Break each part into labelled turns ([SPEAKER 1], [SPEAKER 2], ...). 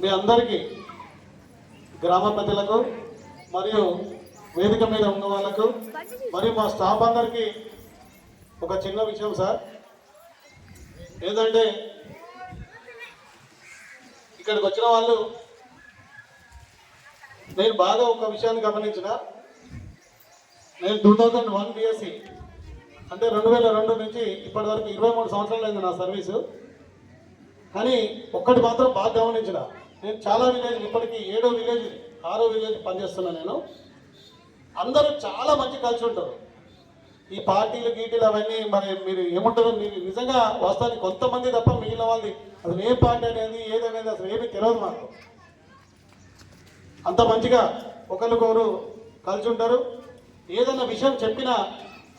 [SPEAKER 1] మీ అందరికీ గ్రామ పెద్దలకు మరియు వేదిక మీద ఉన్న వాళ్ళకు మరియు మా స్టాఫ్ అందరికీ ఒక చిన్న విషయం సార్. ఏంటంటే ఇక్కడికి వచ్చిన వాళ్ళు నేను బాగా ఒక విషయాన్ని గమనించిన. నేను 2001 బిఎస్సి అంటే 2002 నుంచి ఇప్పటి వరకు 23 సంవత్సరాలు అయింది నా సర్వీసు. కానీ ఒక్కటి మాత్రం బాగా గమనించిన, నేను చాలా విలేజ్ ఇప్పటికీ 7వ విలేజ్ 6వ విలేజ్ పనిచేస్తున్నా. నేను అందరూ చాలా మంచి కలిసి ఉంటారు. ఈ పార్టీలు గీటీలు అవన్నీ మరి మీరు ఏముంటారో మీరు నిజంగా వాస్తవానికి కొంతమంది తప్ప మిగిలిన వాళ్ళది అసలు ఏ పార్టీ అనేది ఏదనేది అసలు ఏమీ తెలియదు మాకు. అంత మంచిగా ఒకరికొకరు కలిసి ఉంటారు. ఏదైనా విషయం చెప్పినా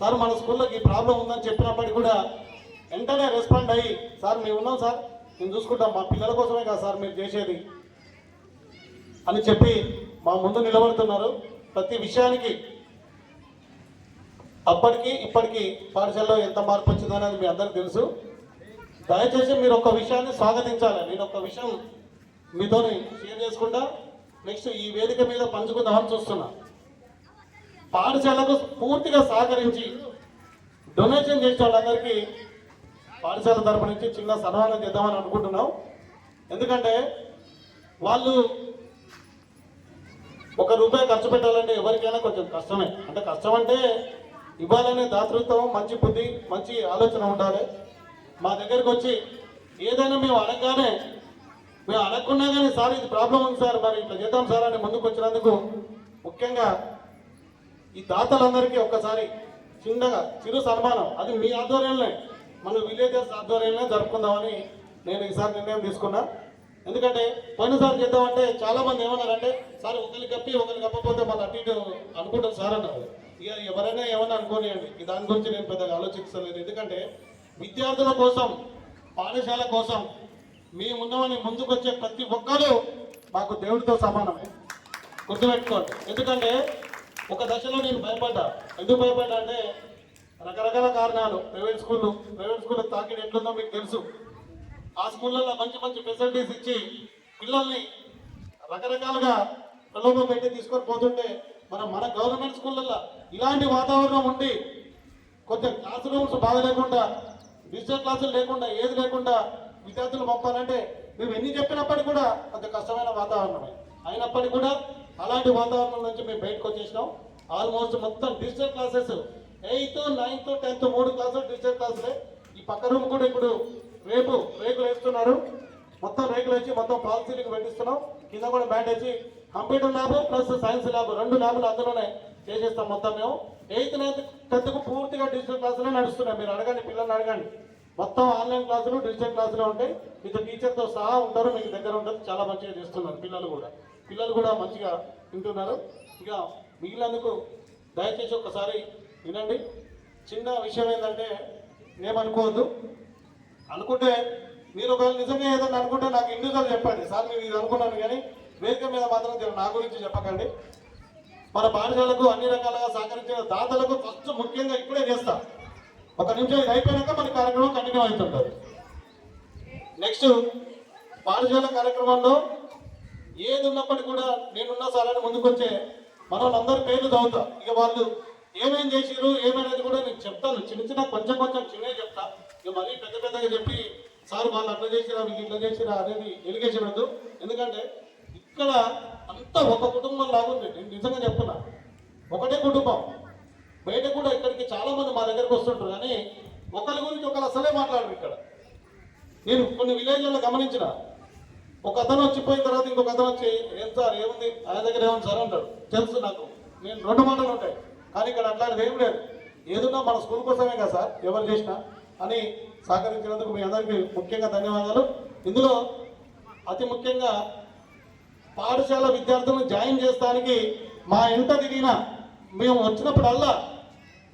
[SPEAKER 1] సార్ మన స్కూల్లోకి ఈ ప్రాబ్లం ఉందని చెప్పినప్పటికీ కూడా వెంటనే రెస్పాండ్ అయ్యి సార్ మేము ఉన్నాం సార్, మేము చూసుకుంటాం, మా పిల్లల కోసమే కదా సార్ మీరు చేసేది అని చెప్పి మా ముందు నిలబడుతున్నారు. ప్రతి విషయానికి అప్పటికి ఇప్పటికీ పాఠశాలలో ఎంత మార్పు వచ్చిందనేది మీ అందరికీ తెలుసు. దయచేసి మీరు ఒక విషయాన్ని స్వాగతించాలి. నేను ఒక విషయం మీతో షేర్ చేసుకుంటా, నెక్స్ట్ ఈ వేదిక మీద పంచుకుందామని చూస్తున్నా. పాఠశాలకు పూర్తిగా సహకరించి డొనేషన్ చేసే వాళ్ళందరికీ పాఠశాల తరపు నుంచి చిన్న సన్మానం చేద్దామని అనుకుంటున్నాం. ఎందుకంటే వాళ్ళు ₹1 ఖర్చు పెట్టాలంటే ఎవరికైనా కొంచెం కష్టమే. అంటే కష్టం అంటే ఇవ్వాలనే దాతృత్వం, మంచి బుద్ధి, మంచి ఆలోచన ఉండాలి. మా దగ్గరికి వచ్చి ఏదైనా మేము అడగగానే మేము అడగకున్నా కానీ సార్ ఇది ప్రాబ్లం ఉంది సార్ మరి ఇట్లా చేద్దాం సార్ అని ముందుకు వచ్చినందుకు ముఖ్యంగా ఈ దాతలందరికీ ఒక్కసారి చిన్నగా చిరు సన్మానం, అది మీ ఆధ్వర్యంలో మన విలేజర్స్ ఆధ్వర్యంలో జరుపుకుందామని నేను ఈసారి నిర్ణయం తీసుకున్నా. ఎందుకంటే పోయినసారి చేద్దామంటే చాలామంది ఏమన్నారంటే సార్ ఒకరికి కప్పి ఒకరికి కప్పపోతే మళ్ళీ అటు ఇటు అనుకుంటారు సార్ అన్నారు. ఇక ఎవరైనా ఏమన్నా అనుకోనియండి, దాని గురించి నేను పెద్దగా ఆలోచించలేదు. ఎందుకంటే విద్యార్థుల కోసం, పాఠశాల కోసం మేమున్నామని ముందుకు వచ్చే ప్రతి ఒక్కరూ మాకు దేవుడితో సమానమే, గుర్తుపెట్టుకోండి. ఎందుకంటే ఒక దశలో నేను భయపడ్డా. ఎందుకు భయపడ్డా అంటే రకరకాల కారణాలు. ప్రైవేట్ స్కూల్ తాకిడి ఎట్లుందో మీకు తెలుసు. ఆ స్కూళ్ళల్లో మంచి మంచి ఫెసిలిటీస్ ఇచ్చి పిల్లల్ని రకరకాలుగా ప్రలోభం పెట్టి తీసుకొని పోతుంటే మన గవర్నమెంట్ స్కూళ్ళల్లో ఇలాంటి వాతావరణం ఉండి కొంచెం క్లాస్ రూమ్స్ బాగా లేకుండా, డిజిటల్ క్లాసులు లేకుండా, ఏది లేకుండా విద్యార్థులు పంపాలంటే మేము ఎన్ని చెప్పినప్పటికీ కూడా కొంచెం కష్టమైన వాతావరణమే. అయినప్పటికీ కూడా అలాంటి వాతావరణం నుంచి మేము బయటకు వచ్చేసినాం. ఆల్మోస్ట్ మొత్తం digital classes 8th, 9th, 10th 3 క్లాసులు డిజిటల్ క్లాసులే. ఈ పక్క రూమ్ కూడా ఇప్పుడు రేకులు వేస్తున్నారు. మొత్తం రేకులు వేసి మొత్తం ఫాల్ సీలింగ్ పెట్టిస్తున్నాం. కింద కూడా బ్యాట్ వేసి computer lab plus science lab 2 ల్యాబ్లు అందులోనే చేసేస్తాం. మొత్తం మేము 8th, 9th, 10th పూర్తిగా డిజిటల్ క్లాసులే నడుస్తున్నాయి. మీరు అడగండి, పిల్లల్ని అడగండి. మొత్తం ఆన్లైన్ క్లాసులు డిజిటల్ క్లాసులు ఉంటాయి. మీకు టీచర్తో సహా ఉంటారు, మీకు దగ్గర ఉంటుంది. చాలా మంచిగా చేస్తున్నారు. పిల్లలు కూడా మంచిగా వింటున్నారు. ఇక మిగిలినందుకు దయచేసి ఒకసారి వినండి. చిన్న విషయం ఏంటంటే ఏమనుకోవద్దు. అనుకుంటే మీరు ఒకవేళ నిజంగా ఏదైనా అనుకుంటే నాకు ఇండివిజువల్ చెప్పండి సార్ మీరు ఇది అనుకున్నాను, కానీ వేదిక మీద మాత్రం నా గురించి చెప్పకండి. మన పాఠశాలకు అన్ని రకాలుగా సహకరించిన దాతలకు ఫస్ట్ ముఖ్యంగా ఇప్పుడే చేస్తా. 1 నిమిషం ఇది అయిపోయాక మన కార్యక్రమం కంటిన్యూ అవుతుంటుంది. నెక్స్ట్ పాఠశాల కార్యక్రమంలో ఏది ఉన్నప్పటికీ కూడా నేనున్నా సార్ అని ముందుకు వచ్చే మన వాళ్ళందరి పేర్లు చదువుతా. ఇక వాళ్ళు ఏమేం చేసిరు ఏమనేది కూడా నేను చెప్తాను. చిన్న కొంచెం చిన్నగా చెప్తా. ఇక మరీ పెద్దగా చెప్పి సార్ వాళ్ళు అట్లా చేసిరా మీకు ఇట్లా చేసిరా అనేది ఎలిగేషన్ వద్దు. ఎందుకంటే ఇక్కడ అంతా ఒక కుటుంబం లాగుంది. నేను నిజంగా చెప్తున్నా, ఒకటే కుటుంబం. బయట కూడా ఇక్కడికి చాలా మంది మా దగ్గరకు వస్తుంటారు, కానీ ఒకరి గురించి ఒకరు అసలే మాట్లాడరు. ఇక్కడ నేను కొన్ని విలేజ్లలో గమనించిన, ఒక అతను వచ్చిపోయిన తర్వాత ఇంకొక అతను వచ్చి ఏం సార్ ఏముంది ఆయన దగ్గర ఏముంది సార్ అంటాడు. తెలుసు నాకు, నేను 2 మాటలు ఉంటాయి. కానీ ఇక్కడ అట్లాంటిది ఏం లేదు. ఏదున్నా మన స్కూల్ కోసమే కదా సార్ ఎవరు చేసినా అని సహకరించినందుకు మీ అందరికీ ముఖ్యంగా ధన్యవాదాలు. ఇందులో అతి ముఖ్యంగా పాఠశాల విద్యార్థులను జాయిన్ చేస్తానికి మా ఇంట తిరిగిన మేము వచ్చినప్పుడల్లా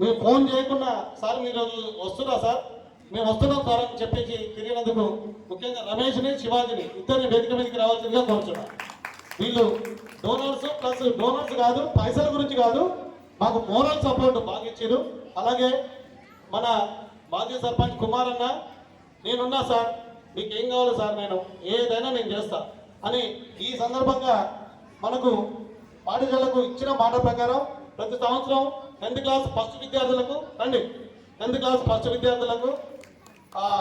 [SPEAKER 1] మేము ఫోన్ చేయకుండా సార్ మీరు వస్తున్నా సార్ మేము వస్తున్నాం సార్ అని చెప్పేసి తిరిగినందుకు ముఖ్యంగా రమేష్ని, శివాజీని ఇద్దరిని వేదిక మీదకి రావాల్సిందిగా కోరుచున్నాం. వీళ్ళు డోనర్స్ ప్లస్ డోనర్స్ కాదు, పైసల గురించి కాదు, మాకు మోరల్ సపోర్ట్ బాగా ఇచ్చారు. అలాగే మన మాజీ సర్పంచ్ కుమార్ అన్న, నేనున్నా సార్ మీకు ఏం కావాలి సార్, నేను ఏదైనా నేను చేస్తా అని ఈ సందర్భంగా మనకు పాఠశాలకు ఇచ్చిన మాట ప్రకారం ప్రతి సంవత్సరం 10th క్లాస్ ఫస్ట్ విద్యార్థులకు రండి, 10th క్లాస్ ఫస్ట్ విద్యార్థులకు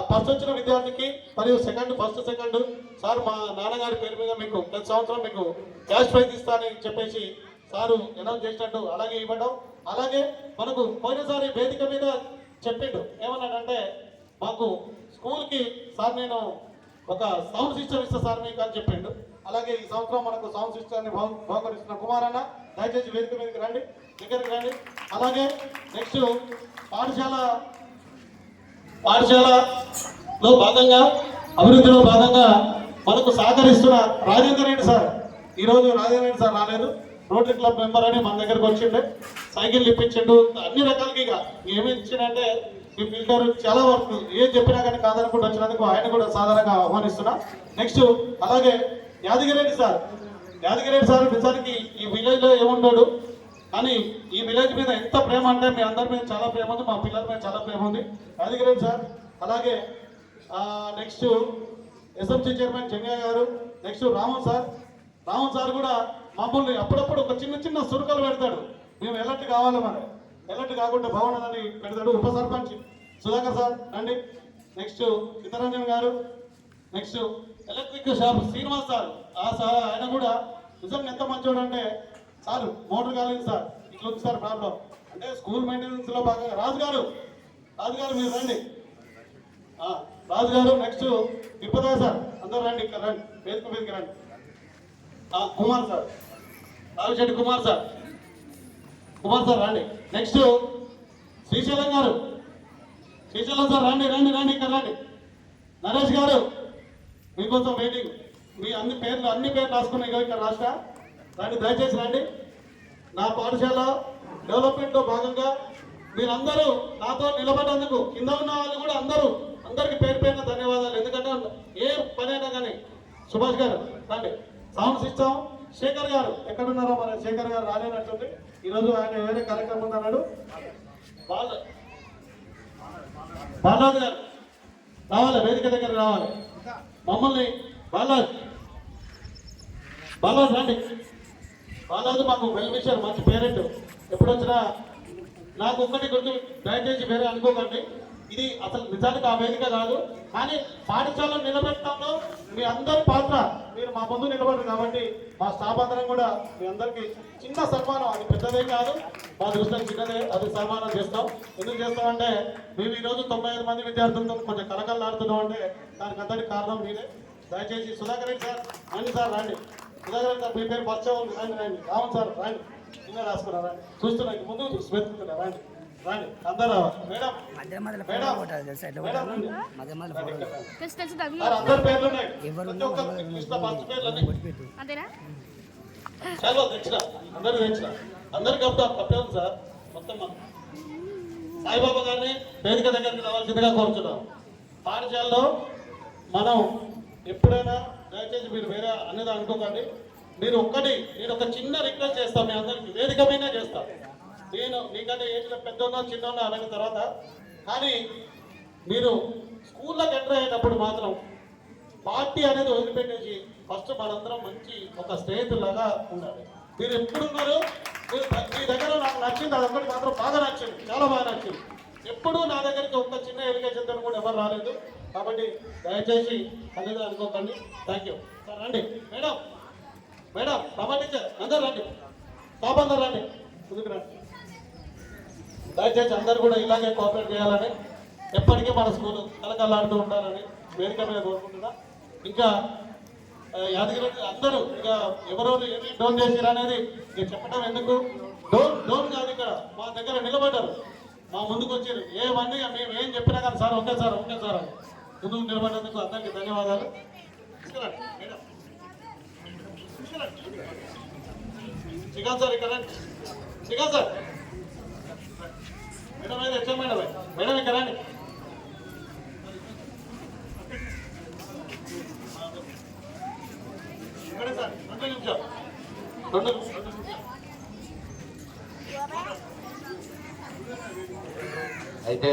[SPEAKER 1] ఫస్ట్ వచ్చిన విద్యార్థికి మరియు ఫస్ట్ సెకండ్ సార్ మా నాన్నగారి పేరు మీద మీకు ప్రతి సంవత్సరం మీకు క్యాష్ ప్రైజ్ ఇస్తానని చెప్పేసి సారు అనౌన్స్ చేసినట్టు అలాగే ఇవ్వడం. అలాగే మనకు పోయినసారి వేదిక మీద చెప్పిండు ఏమన్నాడంటే మాకు స్కూల్కి సార్ నేను ఒక సౌండ్ సిస్టమ్ ఇస్తా సార్ మీకు అని చెప్పిండు. అలాగే ఈ సంవత్సరం మనకు సౌండ్ సిస్టమ్ని బహుకరిస్తున్న కుమార్ అన్న దయచేసి వేదిక మీదకి రండి, దగ్గరికి రండి. అలాగే నెక్స్ట్ పాఠశాలలో భాగంగా అభివృద్ధిలో భాగంగా మనకు సహకరిస్తున్న రాజేందర్ రెడ్డి సార్, ఈరోజు రాజేందర్ రెడ్డి సార్ రాలేదు, రోటరీ క్లబ్ మెంబర్ అని మన దగ్గరకు వచ్చిండే, సైకిల్ ఇప్పించిండు, అన్ని రకాలకి ఇక ఏమి ఇచ్చిండంటే మీ ఫిల్టర్ చాలా వరకు ఏం చెప్పినా కానీ కాదనుకుంటూ వచ్చినందుకు ఆయన కూడా సాధారణంగా ఆహ్వానిస్తున్నా. నెక్స్ట్ అలాగే యాదగిరెడ్డి సార్ నిజానికి ఈ విలేజ్లో ఏముంటాడు కానీ ఈ విలేజ్ మీద ఎంత ప్రేమ అంటే మీ అందరి మీద చాలా ప్రేమ ఉంది, మా పిల్లల మీద చాలా ప్రేమ ఉంది యాదగిరెడ్డి సార్. అలాగే నెక్స్ట్ ఎస్ఎంసీ చైర్మన్ చెంగయ్య గారు, నెక్స్ట్ రామన్ సార్ కూడా మమ్మల్ని అప్పుడప్పుడు ఒక చిన్న సురుకలు పెడతాడు, మేము ఎలర్ట్ కావాలి మరి ఎలర్ట్ కాకుండా భవనాలని పెడతాడు. ఉప సర్పంచ్ సుధాకర్ సార్ రండి. నెక్స్ట్ సీతారంజన్ గారు, next electric shop Srinivas sir, ఆయన కూడా నిజంగా ఎంత మంచోడు అంటే సార్ మోటార్ కాలేదు సార్ ఇట్లా ఉంది సార్ ప్రాబ్లం అంటే స్కూల్ మెయింటెనెన్స్ లో భాగంగా రాజు గారు మీరు రండి, రాజు గారు. నెక్స్ట్ తిప్పదా సార్, అందరూ రండి, ఇక్కడ రండి, వేదిక రండి. కుమార్ సార్, రావిశెట్టి కుమార్ సార్ రండి. నెక్స్ట్ శ్రీశైలం సార్ రండి, ఇక్కడ రండి. నరేష్ గారు మీకోసం వెయిటింగ్, మీ అన్ని పేర్లు రాసుకున్నాయి ఇక్కడ రాష్ట్ర రండి, దయచేసి రండి. నా పాఠశాల డెవలప్మెంట్లో భాగంగా మీరందరూ నాతో నిలబడ్డందుకు కింద ఉన్న వాళ్ళు కూడా అందరికీ పేరు ధన్యవాదాలు. ఎందుకంటే ఏ పనైనా కానీ సుభాష్ గారు రండి, సౌండ్ సిస్టమ్ శేఖర్ గారు ఎక్కడున్నారో మన శేఖర్ గారు రాలేనట్టుంది, ఈరోజు ఆయన వేరే కార్యక్రమం ఉందన్నాడు. బాలాజీ గారు రావాలి, వేదిక దగ్గర రావాలి. మమ్మల్ని బాలాజీ రండి. బాలాజీ మాకు వెల్ విషయం, మంచి పేరెంట్, ఎప్పుడు వచ్చినా నాకు ఒక్కటి గుర్తు, దయచేసి వేరే అనుకోకండి, ఇది అసలు నిజానికి ఆ వేదిక కాదు, కానీ పాఠశాలను నిలబెట్టడంలో మీ అందరి పాత్ర, మీరు మా ముందు నిలబడరు కాబట్టి మా స్టాఫ్ అందరం కూడా మీ అందరికీ చిన్న సన్మానం, అది పెద్దదే కాదు, మా దృష్టిలో చిన్నదే, అది సన్మానం చేస్తాం. ఎందుకు చేస్తామంటే మేము ఈరోజు 95 మంది విద్యార్థులతో కొంచెం కలకలలాడుతున్నాం అంటే దానికి అంతటి కారణం మీరే. దయచేసి సుధాకర్ రెడ్డి సార్ రండి, సుధాకర్ రెడ్డి సార్ మీ పేరు పరిచయం రండి. రావణ్ సార్ రండి, చిన్న రాసుకున్నారా చూస్తున్నా, ముందు చూసి వెతుకుతున్నా రండి అందరూ. మేడం అందరి పేర్లు ఉన్నాయి, చాలా తెచ్చిన అందరికి చెప్తాం, తప్పే ఉంది సార్. మొత్తం సాయిబాబా గారిని వేదిక దగ్గరికి రావాల్సిందిగా కోరుతున్నాం. పాఠశాలలో మనం ఎప్పుడైనా దయచేసి మీరు వేరే అనేది అనుకోకండి, నేను ఒక చిన్న రిక్వెస్ట్ చేస్తాను, మీ అందరికి వేదిక మీద చేస్తాను. నేను నీకంటే ఏజ్లో పెద్దోన్నా చిన్నోన్నా అనగా తర్వాత, కానీ మీరు స్కూల్లోకి ఎంటర్ అయ్యేటప్పుడు మాత్రం పార్టీ అనేది వదిలిపెట్టేసి ఫస్ట్ మనందరం మంచి ఒక స్నేహితులాగా ఉండాలి. మీరు ఎప్పుడున్నారు, మీ దగ్గర నాకు నచ్చింది, అదొక్కటి మాత్రం బాగా నచ్చింది, చాలా బాగా నచ్చింది. ఎప్పుడూ నా దగ్గరికి ఒక చిన్న ఎలిగేషన్తో కూడా ఎవరు రాలేదు, కాబట్టి దయచేసి అనేది అనుకోకండి. Thank you sir. రండి మేడం రమా టీచర్ అందరు రండి, స్టాఫ్ అందరు రండి, ముందుకు రండి. దయచేసి అందరు కూడా ఇలాగే కోఆపరేట్ చేయాలని, ఎప్పటికీ మన స్కూల్ కలకలాడుతూ ఉంటారని వేదిక మీద కోరుకుంటున్నా. ఇంకా యాదగిరి అందరూ ఇక ఎవరెవరు ఏమి డోన్ చేసిరు అనేది ఇక చెప్పడం ఎందుకు, డోన్ కాదు, ఇక్కడ మా దగ్గర నిలబడ్డారు, మా ముందుకు వచ్చారు, ఏమన్నీ మేము ఏం చెప్పినా కానీ సార్ ఓకే సార్ అని ముందుకు నిలబడ్డందుకు అందరికీ ధన్యవాదాలు. శ్రీకాంత్ సార్ ఇక్కడ శ్రీకాంత్ సార్, మేడం అయితే వచ్చాం మేడం ఇక్కడ రండి. ఇక్కడే సార్ 2 నిమిషాలు
[SPEAKER 2] అయితే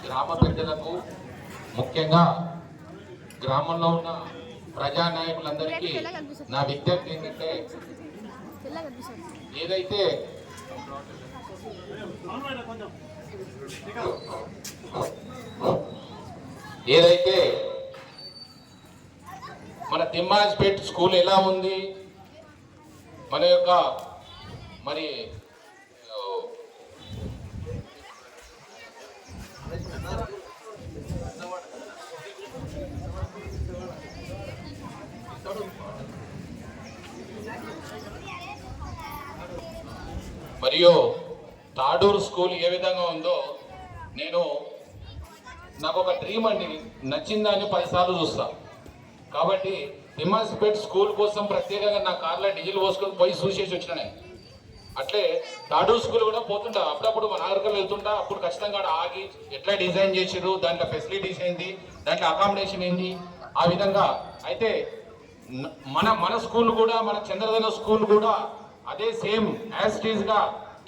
[SPEAKER 2] గ్రామ పెద్దలకు ముఖ్యంగా గ్రామంలో ఉన్న ప్రజానాయకులందరికీ నా విజ్ఞప్తి ఏంటంటే ఏదైతే మన తిమ్మాజ్పేట్ స్కూల్ ఎలా ఉంది, మన యొక్క మరి మరియు తాడూరు స్కూల్ ఏ విధంగా ఉందో నాకు ఒక డ్రీమ్ అండి, నచ్చిందని 10 సార్లు చూస్తా. కాబట్టి తిమ్మాజ్పేట్ స్కూల్ కోసం ప్రత్యేకంగా నా కార్లో డీజిల్ పోసుకొని పోయి చూసేసి వచ్చిన. అట్లే తాడూరు స్కూల్ కూడా పోతుంటా, అప్పుడప్పుడు మన నాగరికలు వెళ్తుంటా. అప్పుడు ఖచ్చితంగా ఆగి ఎట్లా డిజైన్ చేసిరు, దాంట్లో ఫెసిలిటీస్ ఏంటి, దాంట్లో అకామిడేషన్ ఏంటి, ఆ విధంగా అయితే మన స్కూల్ కూడా, మన చంద్రధన స్కూల్ కూడా అదే సేమ్ యాజ్ ఇట్ ఈజ్ గా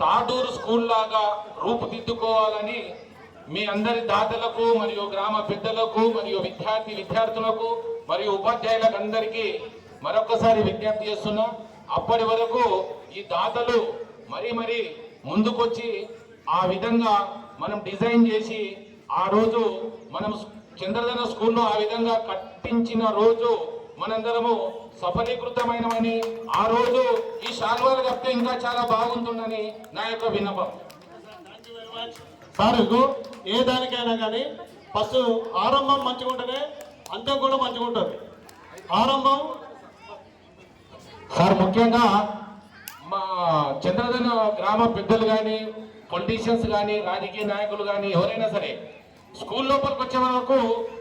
[SPEAKER 2] తాడూరు స్కూల్ లాగా రూపుదిద్దుకోవాలని మీ అందరి దాతలకు మరియు గ్రామ పెద్దలకు మరియు విద్యార్థులకు మరియు ఉపాధ్యాయులకు అందరికీ మరొకసారి విజ్ఞప్తి చేస్తున్నా. అప్పటి వరకు ఈ దాతలు మరీ ముందుకొచ్చి ఆ విధంగా మనం డిజైన్ చేసి ఆ రోజు మనం చంద్రధన స్కూల్లో ఆ విధంగా కట్టించిన రోజు మనందరము సఫలీకృతమైనవని, ఆ రోజు ఈ శాల్వాలు కప్పితే ఇంకా చాలా బాగుంటుందని నా యొక్క విన్నపం.
[SPEAKER 1] సార్ ఏ దానికైనా కానీ ఫస్ట్ ఆరంభం మంచిగా ఉంటేనే అంత్యం కూడా మంచిగా ఉంటుంది. ఆరంభం
[SPEAKER 2] సార్ ముఖ్యంగా మా చంద్రధన గ్రామ పెద్దలు కానీ, పొలిటీషియన్స్ కానీ, రాజకీయ నాయకులు కానీ ఎవరైనా సరే స్కూల్ లోపలికి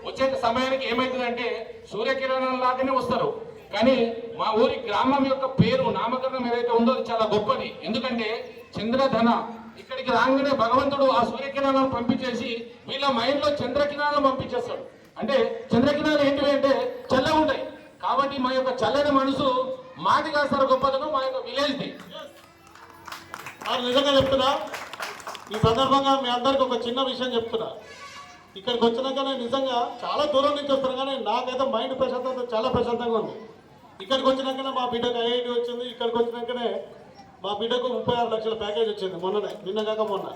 [SPEAKER 2] వచ్చే సమయానికి ఏమవుతుందంటే సూర్యకిరణం లాగానే వస్తారు. కానీ మా ఊరి గ్రామం యొక్క పేరు నామకరణం ఏదైతే ఉందో అది చాలా గొప్పది. ఎందుకంటే చంద్రధన ఇక్కడికి రాగానే భగవంతుడు ఆ సూర్యకిరణాలను పంపించేసి వీళ్ళ మైండ్ లో చంద్రకిరణాలను పంపించేస్తాడు. అంటే చంద్రకిరణాలు ఏంటివి అంటే చల్లగా ఉంటాయి. కాబట్టి మా యొక్క చల్లని మనసు మాది కాదు సార్ గొప్పదనం, మా యొక్క విలేజ్ది.
[SPEAKER 1] నిజంగా చెప్తున్నా, ఈ సందర్భంగా మీ అందరికి ఒక చిన్న విషయం చెప్తున్నా. ఇక్కడికి వచ్చినాకనే నిజంగా చాలా దూరం నుంచి వస్తారు, కానీ నాకైతే మైండ్ ప్రశాంతత చాలా ప్రశాంతంగా ఉంది. ఇక్కడికి వచ్చినాకనే మా బిడ్డకు ఐఐటి వచ్చింది. ఇక్కడికి వచ్చినాకనే మా బిడ్డకు 36 లక్షల ప్యాకేజ్ వచ్చింది నిన్న కాక మొన్న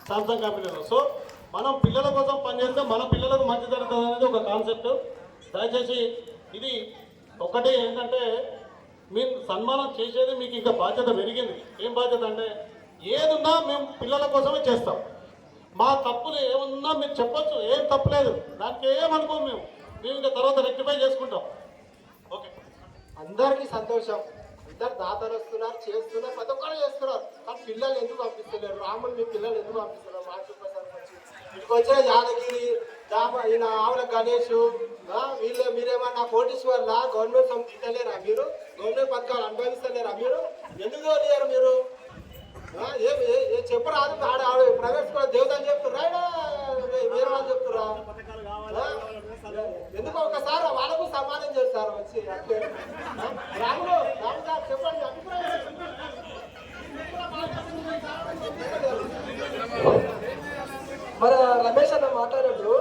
[SPEAKER 1] సామ్సంగ్ కంపెనీలో. సో మనం పిల్లల కోసం పనిచేస్తే మన పిల్లలకు మంచి జరుగుతుంది అనేది ఒక కాన్సెప్ట్. దయచేసి ఇది ఒకటి ఏంటంటే మేము సన్మానం చేసేది మీకు ఇంకా బాధ్యత పెరిగింది. ఏం బాధ్యత అంటే ఏదున్నా మేము పిల్లల కోసమే చేస్తాం. మా తప్పులు ఏమున్నా మీరు చెప్పొచ్చు, ఏం తప్పులేదు, దానికి ఏమనుకోము. మేము ఇంకా తర్వాత రెక్టిఫై చేసుకుంటాం. ఓకే,
[SPEAKER 3] అందరికీ సంతోషం. అందరు దాతలు వస్తున్నారు, చేస్తున్నారు, ప్రతి ఒక్కరు చేస్తున్నారు. కానీ పిల్లలు ఎందుకు పంపిస్తలేరు? రాములు మీ పిల్లలు ఎందుకు పంపిస్తున్నారు? మాకు సర్పంచ్ ఇటుకు వచ్చిన యాదగిరి ఈయన ఆవుల గణేష్ మీరేమన్నా కోటీశ్వర్లా? గవర్నమెంట్ సొమ్ము తిట్టలేరా మీరు? గవర్నమెంట్ పథకాలు అనుభవిస్తలేరా మీరు? ఎందుకు లేరు మీరు? చెప్పరాదు. ప్రైవేట్ స్కూల్ దేవతలు చెప్తుర్రా, వేరే వాళ్ళు చెప్తుర్రా? ఎందుకు ఒకసారి వాళ్ళకు సమాధానం చేస్తారు వచ్చి అంటే రాములు గారు చెప్పండి అభిప్రాయం.
[SPEAKER 4] మన రమేష్ అన్న మాట్లాడినప్పుడు,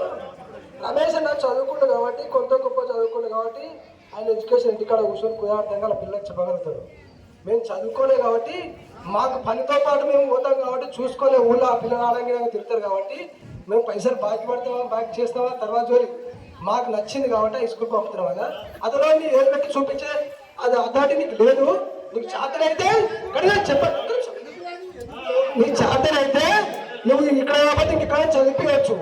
[SPEAKER 4] రమేష్ అన్న చదువుకుండు కాబట్టి, కొంత గొప్ప చదువుకుండు కాబట్టి ఆయన ఎడ్యుకేషన్ ఇంటికాడ కూర్చొని కుదార్థంగా వాళ్ళ పిల్లలకు చెప్పగలుగుతాడు. మేము చదువుకోలే కాబట్టి మాకు పనితో పాటు మేము పోతాం కాబట్టి చూసుకునే ఊళ్ళో ఆ పిల్లలు ఆడంగా తిరుగుతారు కాబట్టి మేము పైసలు బాకీ పడతామా, బాకీ చేస్తామా తర్వాత జోలి మాకు నచ్చింది కాబట్టి ఆ స్కూల్ పంపుతున్నాం కదా. అందులో నీ ఏది పెట్టి చూపించే అది అథారిటీ నీకు లేదు. నీకు చేతనైతే చెప్పండి, నీకు చేతనైతే నువ్వు ఇక్కడ కాబట్టి ఇక్కడ చదివించవచ్చు.